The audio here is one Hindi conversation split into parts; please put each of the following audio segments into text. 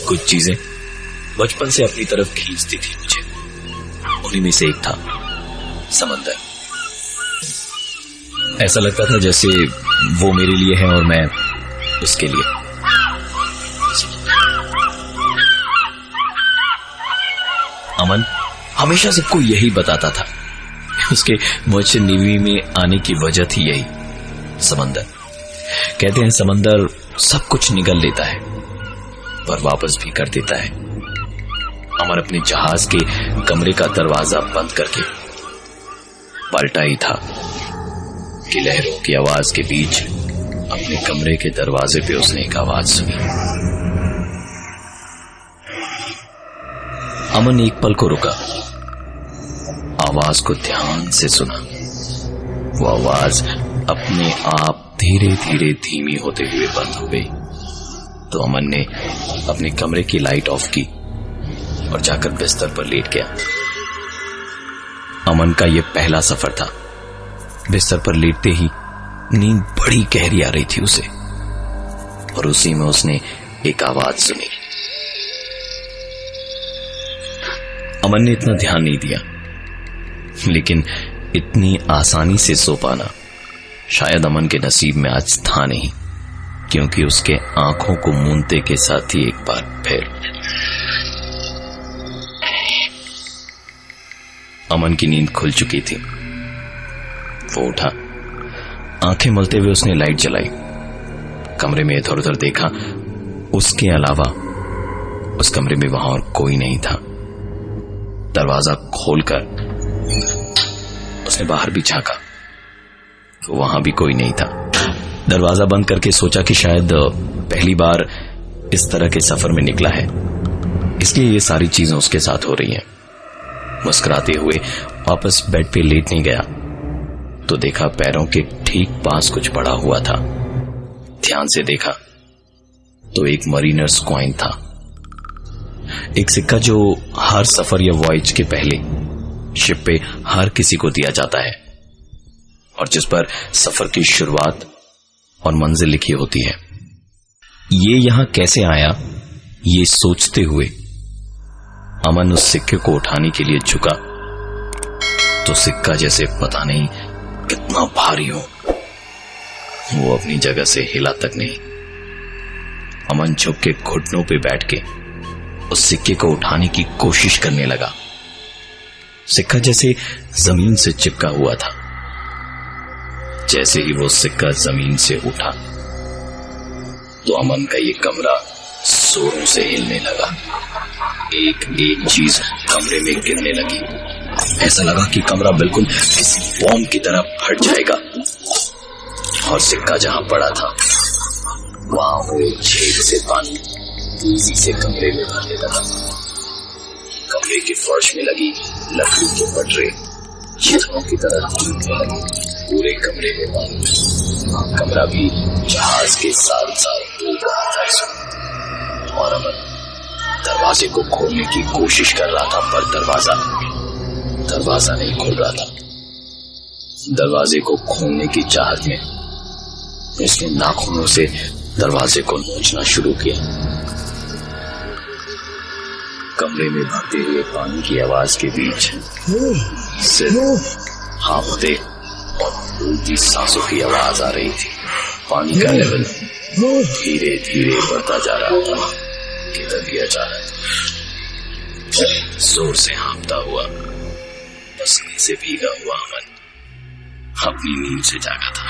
कुछ चीजें बचपन से अपनी तरफ खींचती थी मुझे। उन्हीं में से एक था समंदर। ऐसा लगता था जैसे वो मेरे लिए है और मैं उसके लिए। अमन हमेशा सबको यही बताता था। उसके मर्चेंट नेवी में आने की वजह थी यही, समंदर। कहते हैं समंदर सब कुछ निगल लेता है पर वापस भी कर देता है। अमन अपने जहाज के कमरे का दरवाजा बंद करके पलटा ही था कि लहरों की आवाज के बीच अपने कमरे के दरवाजे पे उसने एक आवाज सुनी। अमन एक पल को रुका, आवाज को ध्यान से सुना। वो आवाज अपने आप धीरे धीरे धीमी होते हुए बंद हो गई। तो अमन ने अपने कमरे की लाइट ऑफ की और जाकर बिस्तर पर लेट गया। अमन का यह पहला सफर था। बिस्तर पर लेटते ही नींद बड़ी गहरी आ रही थी उसे, और उसी में उसने एक आवाज सुनी। अमन ने इतना ध्यान नहीं दिया, लेकिन इतनी आसानी से सो पाना शायद अमन के नसीब में आज था नहीं, क्योंकि उसके आंखों को मूंदते के साथ ही एक बार फिर अमन की नींद खुल चुकी थी। वो उठा, आंखें मलते हुए उसने लाइट जलाई, कमरे में इधर उधर देखा। उसके अलावा उस कमरे में वहां और कोई नहीं था। दरवाजा खोलकर उसने बाहर भी झांका तो वहां भी कोई नहीं था। दरवाजा बंद करके सोचा कि शायद पहली बार इस तरह के सफर में निकला है, इसलिए ये सारी चीजें उसके साथ हो रही हैं। मुस्कुराते हुए वापस बेड पे लेटने गया तो देखा पैरों के ठीक पास कुछ पड़ा हुआ था। ध्यान से देखा तो एक मरीनर्स कॉइन था, एक सिक्का जो हर सफर या वॉयज के पहले शिप पे हर किसी को दिया जाता है और जिस पर सफर की शुरुआत और मंजिल लिखी होती है। ये यहां कैसे आया, ये सोचते हुए अमन उस सिक्के को उठाने के लिए झुका तो सिक्का जैसे पता नहीं कितना भारी हो, वो अपनी जगह से हिला तक नहीं। अमन झुक के घुटनों पे बैठ के उस सिक्के को उठाने की कोशिश करने लगा। सिक्का जैसे जमीन से चिपका हुआ था। जैसे ही वो सिक्का जमीन से उठा तो अमन का ये कमरा जोरों से हिलने लगा। एक एक चीज कमरे में गिरने लगी। ऐसा लगा कि कमरा बिल्कुल किसी बॉम्ब की तरह फट जाएगा। और सिक्का जहां पड़ा था वहां हुए छेद से पानी तेजी से कमरे में भरने लगा। कमरे के फर्श में लगी लकड़ी के पटरे छिद्रों की तरह टूटने लगे। पूरे कमरे में पानी, कमरा भी जहाज के साथ साथ डूब रहा था इसमें। और अमन दरवाजे को खोलने की कोशिश कर रहा था पर दरवाजा नहीं खुल रहा था। दरवाजे को खोलने की चाहत में उसने नाखूनों से दरवाजे को नोचना शुरू किया। कमरे में भरते हुए पानी की आवाज के बीच सिर्फ हाँफते और फूलती सांसों की आवाज आ रही थी। पानी का लेवल धीरे धीरे बढ़ता जा रहा था। किधर भी जा रहा था। जोर से हाँफता हुआ, पसीने से भीगा हुआ अमन अपनी नींद से जागा था।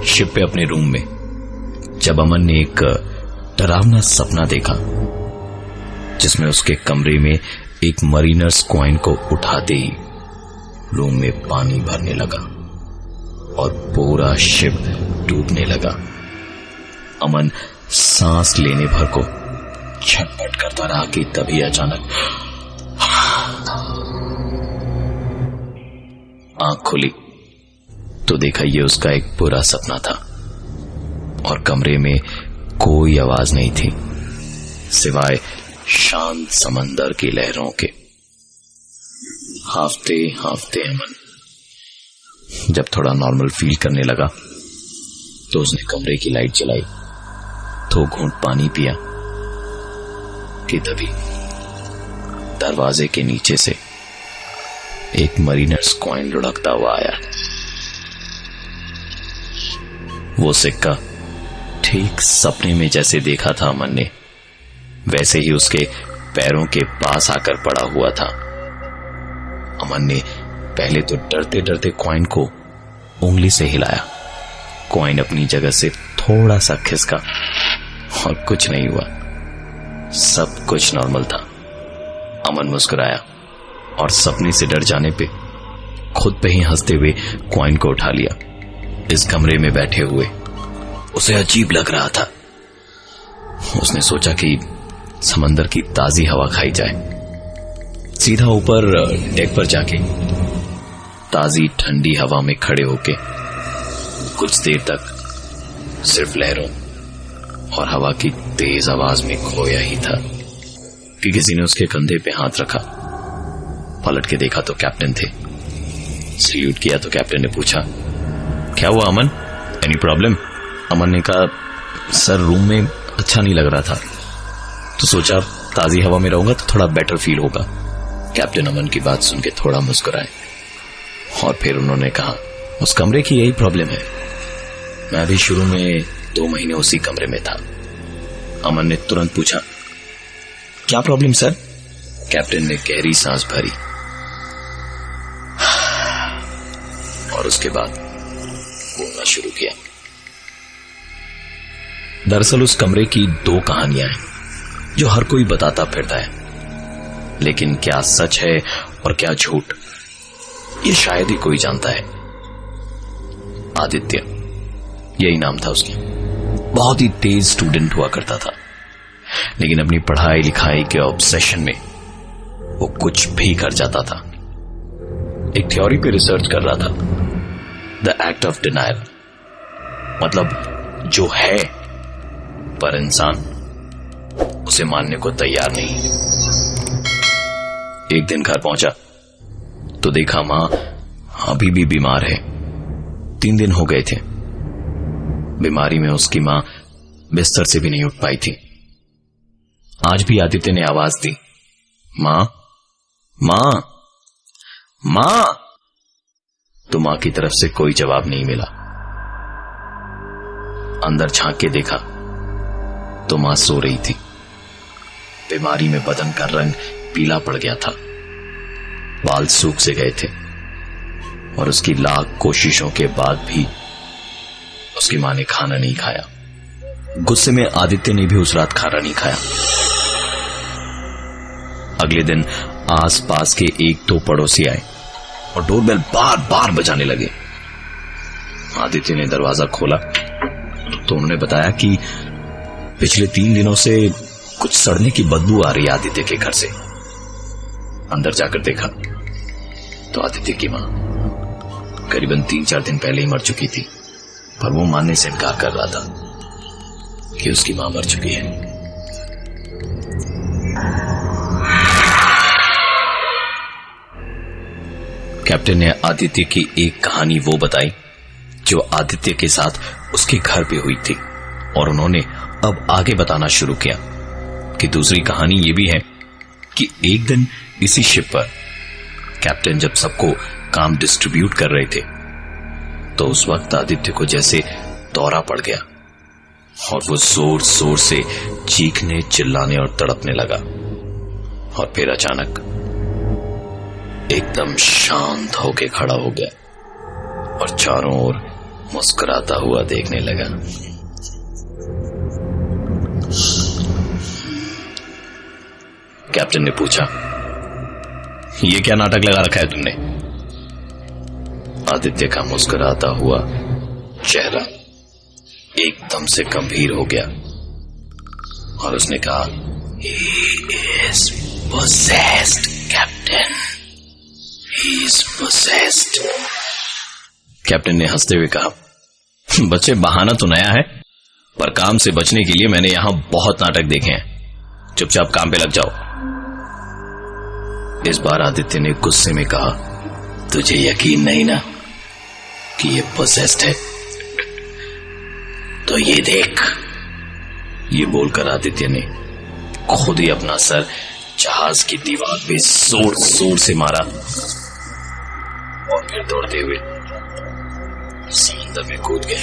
शिप पे अपने रूम में जब अमन ने एक डरावना सपना देखा जिसमें उसके कमरे में एक मरीनर्स कॉइन को उठाते ही रूम में पानी भरने लगा और पूरा शिप डूबने लगा। अमन सांस लेने भर को छटपट करता रहा कि तभी अचानक आंख खुली तो देखा ये उसका एक बुरा सपना था और कमरे में कोई आवाज नहीं थी सिवाय शांत समंदर की लहरों के। हाफते हाफते अमन जब थोड़ा नॉर्मल फील करने लगा तो उसने कमरे की लाइट जलाई, तो घूंट पानी पिया कि तभी दरवाजे के नीचे से एक मरीनर्स कॉइन लुढ़कता हुआ आया। वो सिक्का ठीक सपने में जैसे देखा था अमन ने, वैसे ही उसके पैरों के पास आकर पड़ा हुआ था। अमन ने पहले तो डरते डरते कॉइन को उंगली से हिलाया। कॉइन अपनी जगह से थोड़ा सा खिसका और कुछ नहीं हुआ, सब कुछ नॉर्मल था। अमन मुस्कुराया और सपने से डर जाने पे खुद पे ही हंसते हुए कॉइन को उठा लिया। इस कमरे में बैठे हुए उसे अजीब लग रहा था। उसने सोचा कि समंदर की ताजी हवा खाई जाए। सीधा ऊपर डेक पर जाके ताजी ठंडी हवा में खड़े होके कुछ देर तक सिर्फ लहरों और हवा की तेज आवाज में खोया ही था कि किसी ने उसके कंधे पे हाथ रखा। पलट के देखा तो कैप्टन थे। सल्यूट किया तो कैप्टन ने पूछा, क्या हुआ अमन, एनी प्रॉब्लम? अमन ने कहा, सर रूम में अच्छा नहीं लग रहा था, तो सोचा ताजी हवा में रहूंगा तो थोड़ा बेटर फील होगा। कैप्टन अमन की बात सुन के थोड़ा मुस्कुराए और फिर उन्होंने कहा, उस कमरे की यही प्रॉब्लम है, मैं भी शुरू में 2 महीने उसी कमरे में था। अमन ने तुरंत पूछा, क्या प्रॉब्लम सर? कैप्टन ने गहरी सांस भरी और उसके बाद बोलना शुरू किया। दरअसल उस कमरे की 2 कहानियां हैं जो हर कोई बताता फिरता है, लेकिन क्या सच है और क्या झूठ, ये शायद ही कोई जानता है। आदित्य, यही नाम था उसका, बहुत ही तेज स्टूडेंट हुआ करता था, लेकिन अपनी पढ़ाई लिखाई के ऑब्सेशन में वो कुछ भी कर जाता था। एक थ्योरी पे रिसर्च कर रहा था, द एक्ट ऑफ डिनायल, मतलब जो है पर इंसान उसे मानने को तैयार नहीं। एक दिन घर पहुंचा तो देखा मां अभी भी बीमार है। 3 दिन हो गए थे। बीमारी में उसकी मां बिस्तर से भी नहीं उठ पाई थी। आज भी आदित्य ने आवाज दी, मां मां मां, तो मां की तरफ से कोई जवाब नहीं मिला। अंदर झांक के देखा तो मां सो रही थी। बीमारी में बदन का रंग पीला पड़ गया था, बाल सूख से गए थे और उसकी लाख कोशिशों के बाद भी उसकी मां ने खाना नहीं खाया। गुस्से में आदित्य ने भी उस रात खाना नहीं खाया। अगले दिन आसपास के 1-2 पड़ोसी आए और डोरबेल बार बार बजाने लगे। आदित्य ने दरवाजा खोला तो उन्होंने बताया कि पिछले 3 दिनों से कुछ सड़ने की बदबू आ रही है आदित्य के घर से। अंदर जाकर देखा तो आदित्य की मां करीबन 3-4 दिन पहले ही मर चुकी थी, पर वो मानने से इनकार कर रहा था कि उसकी मां मर चुकी है। कैप्टन ने आदित्य की एक कहानी वो बताई जो आदित्य के साथ उसके घर पे हुई थी, और उन्होंने अब आगे बताना शुरू किया कि दूसरी कहानी ये भी है कि एक दिन इसी शिप पर कैप्टन जब सबको काम डिस्ट्रीब्यूट कर रहे थे तो उस वक्त आदित्य को जैसे दौरा पड़ गया और वो जोर जोर से चीखने, चिल्लाने और तड़पने लगा। और फिर अचानक एकदम शांत होके खड़ा हो गया और चारों ओर मुस्कुराता हुआ देखने लगा। कैप्टन ने पूछा, ये क्या नाटक लगा रखा है तुमने? आदित्य का मुस्कुराता हुआ चेहरा एकदम से गंभीर हो गया और उसने कहा, He is possessed, Captain. He is possessed. Captain ने हंसते हुए कहा, बच्चे बहाना तो नया है, पर काम से बचने के लिए मैंने यहां बहुत नाटक देखे हैं, चुपचाप काम पे लग जाओ। इस बार आदित्य ने गुस्से में कहा, तुझे यकीन नहीं ना? कि ये पोसेस्ड है। तो ये देख, ये बोलकर आदित्य ने खुद ही अपना सर जहाज की दीवार पे जोर जोर से मारा और फिर दौड़ते हुए समुद्र में कूद गए।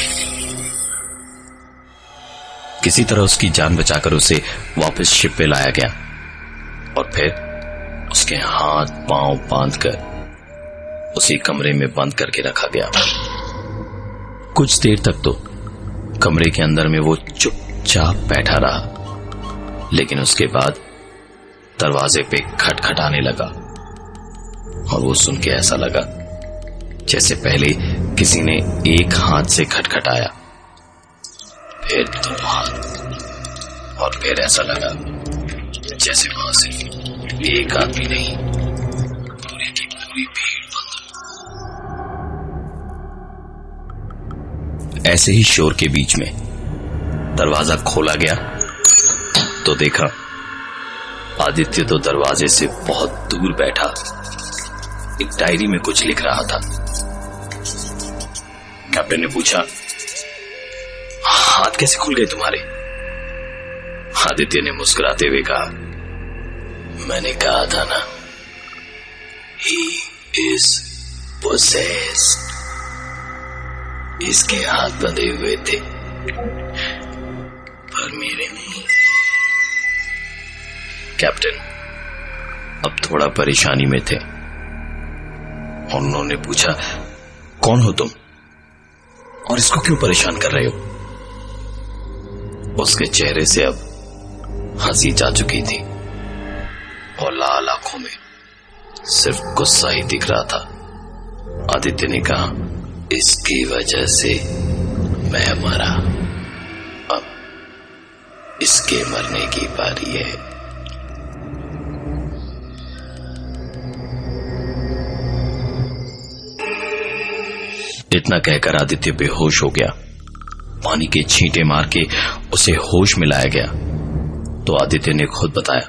किसी तरह उसकी जान बचाकर उसे वापस शिप पे लाया गया और फिर उसके हाथ पांव बांधकर उसी कमरे में बंद करके रखा गया। कुछ देर तक तो कमरे के अंदर में वो चुपचाप बैठा रहा, लेकिन उसके बाद दरवाजे पे खटखटाने लगा और वो सुन के ऐसा लगा जैसे पहले किसी ने एक हाथ से खटखटाया, फिर 2 हाथ, और फिर ऐसा लगा जैसे वहां से एक आदमी नहीं, पूरी की पूरी भीड़ बंद। ऐसे ही शोर के बीच में दरवाजा खोला गया तो देखा आदित्य तो दरवाजे से बहुत दूर बैठा एक डायरी में कुछ लिख रहा था। कैप्टन ने पूछा, हाथ कैसे खुल गए तुम्हारे? आदित्य ने मुस्कुराते हुए कहा, मैंने कहा था ना, ही इज पोसेस्ड। इसके हाथ बंधे हुए थे पर मेरे नहीं। कैप्टन अब थोड़ा परेशानी में थे और उन्होंने पूछा, कौन हो तुम और इसको क्यों परेशान कर रहे हो? उसके चेहरे से अब हंसी जा चुकी थी और लाल आंखों में सिर्फ गुस्सा ही दिख रहा था। आदित्य ने कहा, इसकी वजह से मैं मरा, अब इसके मरने की बारी है। इतना कहकर आदित्य बेहोश हो गया। पानी के छींटे मार के उसे होश में लाया गया तो आदित्य ने खुद बताया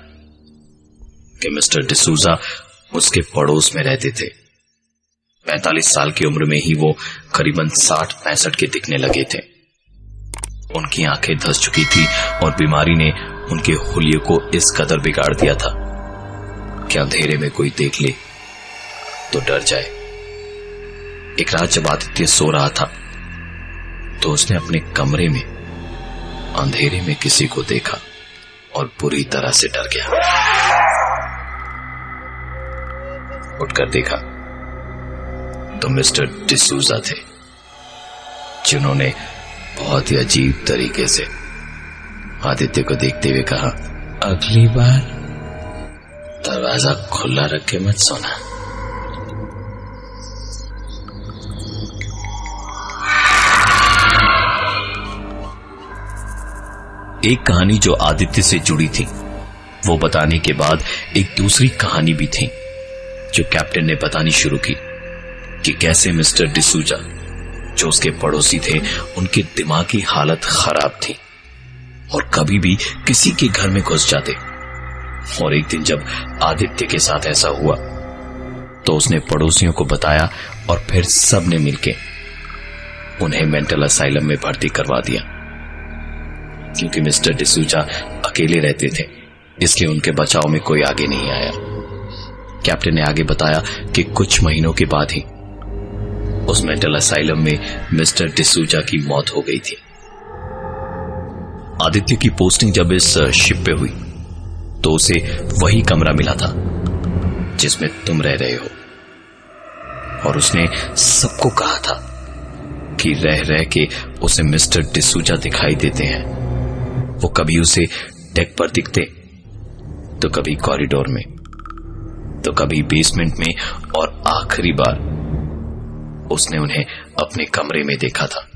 कि मिस्टर डिसूजा उसके पड़ोस में रहते थे। 45 साल की उम्र में ही वो करीबन 60-65 के दिखने लगे थे। उनकी आंखें धंस चुकी थी और बीमारी ने उनके हुलिये को इस कदर बिगाड़ दिया था कि अंधेरे में कोई देख ले तो डर जाए। एक रात जब आदित्य सो रहा था तो उसने अपने कमरे में अंधेरे में किसी को देखा और बुरी तरह से डर गया। उठकर देखा तो मिस्टर डिसूजा थे, जिन्होंने बहुत ही अजीब तरीके से आदित्य को देखते हुए कहा, अगली बार दरवाजा खुला रख के मत सोना। एक कहानी जो आदित्य से जुड़ी थी वो बताने के बाद एक दूसरी कहानी भी थी जो कैप्टन ने बतानी शुरू की कि कैसे मिस्टर डिसूजा जो उसके पड़ोसी थे उनकी दिमागी हालत खराब थी और कभी भी किसी के घर में घुस जाते। और एक दिन जब आदित्य के साथ ऐसा हुआ तो उसने पड़ोसियों को बताया और फिर सब ने मिलके उन्हें मेंटल असाइलम में भर्ती करवा दिया। क्योंकि मिस्टर डिसूजा अकेले रहते थे इसलिए उनके बचाव में कोई आगे नहीं आया। कैप्टन ने आगे बताया कि कुछ महीनों के बाद ही उस मेंटल असाइलम में मिस्टर डिसूजा की मौत हो गई थी। आदित्य की पोस्टिंग जब इस शिप पे हुई तो उसे वही कमरा मिला था जिसमें तुम रह रहे हो और उसने सबको कहा था कि रह रह के उसे मिस्टर डिसूजा दिखाई देते हैं। वो कभी उसे डेक पर दिखते तो कभी कॉरिडोर में तो कभी बेसमेंट में और आखिरी बार उसने उन्हें अपने कमरे में देखा था।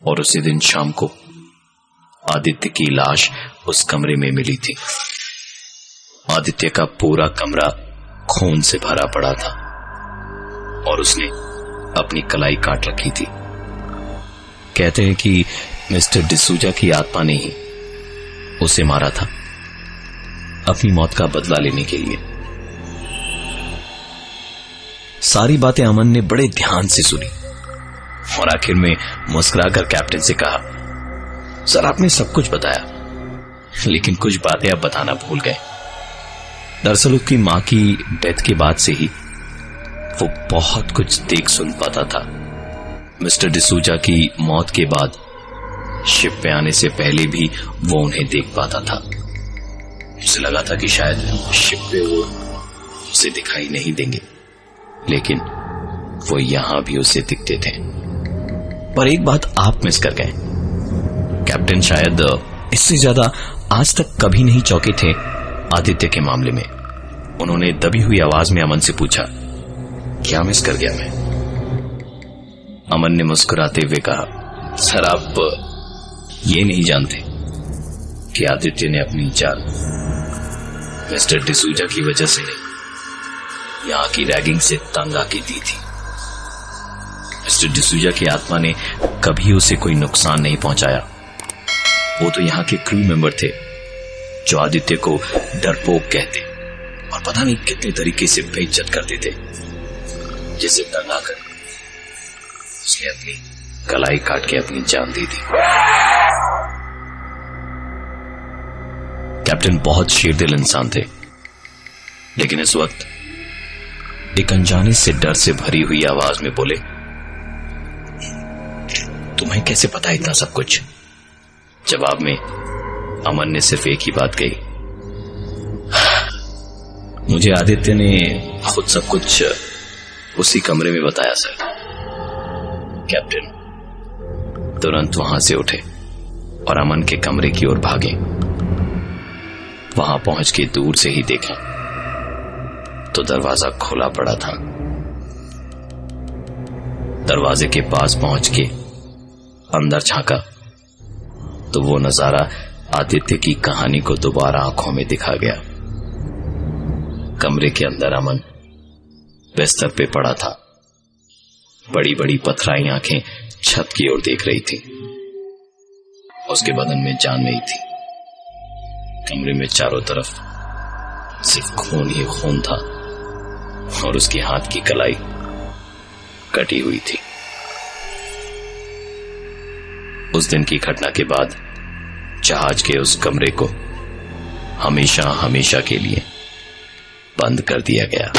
और उसी दिन शाम को आदित्य की लाश उस कमरे में मिली थी। आदित्य का पूरा कमरा खून से भरा पड़ा था और उसने अपनी कलाई काट रखी थी। कहते हैं कि मिस्टर डिसूजा की आत्मा ने ही उसे मारा था अपनी मौत का बदला लेने के लिए। सारी बातें अमन ने बड़े ध्यान से सुनी और आखिर में मुस्कुराकर कैप्टन से कहा, सर आपने सब कुछ बताया, लेकिन कुछ बातें आप बताना भूल गए। दरअसल उसकी मां की डेथ के बाद से ही वो बहुत कुछ देख सुन पाता था। मिस्टर डिसूजा की मौत के बाद शिप पे आने से पहले भी वो उन्हें देख पाता था। उसे लगा था कि शायद शिप पे वो उसे दिखाई नहीं देंगे, लेकिन वो यहां भी उसे दिखते थे। पर एक बात आप मिस कर गए। कैप्टन शायद इससे ज्यादा आज तक कभी नहीं चौंके थे आदित्य के मामले में। उन्होंने दबी हुई आवाज में अमन से पूछा, क्या मिस कर गया मैं? अमन ने मुस्कुराते हुए कहा, सर आप ये नहीं जानते कि आदित्य ने अपनी जान मिस्टर डिसूजा की वजह से नहीं, यहां की रैगिंग से तंग आके दी थी। मिस्टर डिसूजा की आत्मा ने कभी उसे कोई नुकसान नहीं पहुंचाया। वो तो यहां के क्रू मेंबर थे जो आदित्य को डरपोक कहते और पता नहीं कितने तरीके से बेइज्जत करते थे, जिसे तंग आकर उसने अपनी कलाई काट के अपनी जान दी थी। कैप्टन बहुत शेरदिल इंसान थे, लेकिन इस वक्त एक अनजाने से डर से भरी हुई आवाज में बोले, तुम्हें कैसे पता इतना सब कुछ? जवाब में अमन ने सिर्फ एक ही बात कही, मुझे आदित्य ने खुद सब कुछ उसी कमरे में बताया सर। कैप्टन तुरंत वहां से उठे और अमन के कमरे की ओर भागे। वहां पहुंच के दूर से ही देखा तो दरवाजा खुला पड़ा था। दरवाजे के पास पहुंच के अंदर झांका तो वो नजारा आदित्य की कहानी को दोबारा आंखों में दिखा गया। कमरे के अंदर अमन बिस्तर पे पड़ा था। बड़ी बड़ी पथराई आंखें छत की ओर देख रही थी। उसके बदन में जान नहीं थी। कमरे में चारों तरफ सिर्फ खून ही खून था और उसके हाथ की कलाई कटी हुई थी। उस दिन की घटना के बाद जहाज के उस कमरे को हमेशा हमेशा के लिए बंद कर दिया गया।